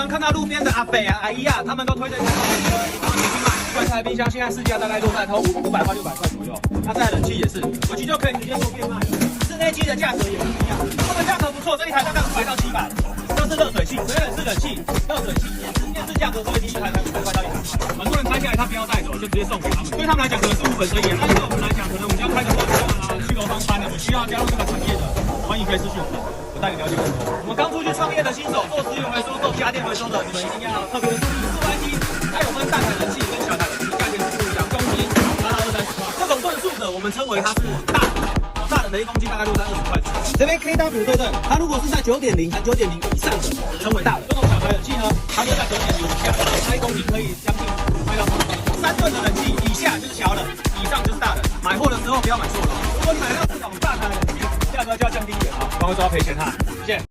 常看到路边的阿伯啊、阿姨啊，他们都推着一台然后你去买。棺材冰箱现在市价大概都在投500块、600块左右。那再来冷气也是，回去就可以直接做变卖了。室内机的价格也不一样，这个价格不错，这一台大概500到700。这是热水器，水冷式冷气，热水器，电视价格最低一台才500块到100块。很多人拆下来他不要带走，就直接送给他们。对他们来讲可能是无本生意，但是对我们来讲，可能我们要开个货车啊、去楼方餐的，我需要加入这个产业的，欢迎可以私讯我们。带你了解更多。我们刚出去创业的新手，做资源回收、做家电回收的，你们一定要特别的注意。室外机它有分大台冷气跟小台冷气，价钱是不一样，公斤达到20-30块。这种吨数的，我们称为它是大的，大的1公斤大概就在20块左右。这边 KW 对称，它如果是在9.0和9.0以上的，称为大的。这种小台冷气呢，它就在9.0以下，它1公斤可以将近卖到3吨的冷气以下就是小的，以上就是大的。买货的时候不要买错了，如果你买到这种大台冷气，价格就要降低一点啊，不然会遭到赔钱哈。谢谢。